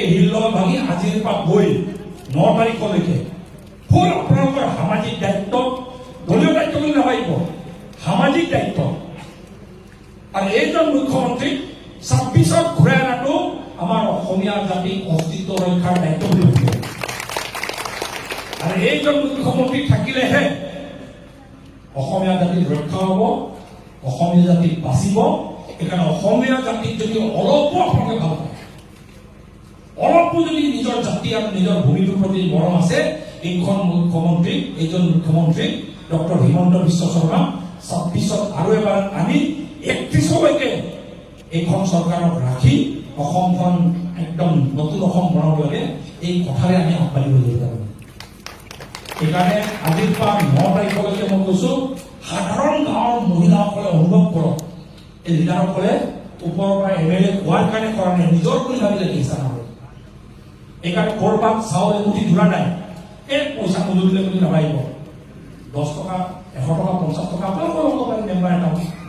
এই হিল্লল ভাঙি আজিৰ পৰা গৈ 9 তাৰিখলৈকে ফুল আপোনালোকৰ সামাজিক দায়িত্ব, দলীয় দায়িত্ব বুলি নাভাবিব, সামাজিক দায়িত্ব। আৰু এইজন মুখ্যমন্ত্ৰীক 26ত ঘূৰাই অনাটো আমাৰ অসমীয়া জাতিৰ অস্তিত্ব ৰক্ষাৰ দায়িত্ব বুলি ভাবিব। আৰু এইজন মুখ্যমন্ত্ৰী থাকিলেহে অসমীয়া জাতিৰ ৰক্ষা হ'ব, অসমীয়া জাতি বাচিব। সেইকাৰণে অসমীয়া জাতিক যদি অলপো আপোনালোকে ভাল পায়, অলপো যদি নিজৰ জাতি আৰু নিজৰ ভূমিটোৰ প্ৰতি মৰম আছে, এইজন মুখ্যমন্ত্ৰীক ডক্টৰ হিমন্ত বিশ্ব শৰ্মা 26ত আৰু এবাৰ আনি 31লৈকে এইখন চৰকাৰক ৰাখি অসমখন একদম নতুন অসম বনাব লাগে। এই কথাৰে আমি আগবাঢ়িব লাগিব। সেইকাৰণে আজিৰ পৰা 9 তাৰিখলৈকে মই কৈছো, সাধাৰণ গাঁৱৰ মহিলাসকলে অনুভৱ কৰক, এই লিডাৰসকলে ওপৰৰ পৰা MLA হোৱাৰ কাৰণে কৰা নাই, নিজৰ বুলি ভাবিলে ইচ্ছা নহয়। এইকাৰণে কৰবাত চাউল এমুঠি ধৰা নাই, এই পইচা মজুৰিলে বুলি নাভাবিব। 10 টকা, 100 টকা, 50 টকা আপোনালোকৰ ল'ব পাৰি মেম্বাৰ একাউণ্ট।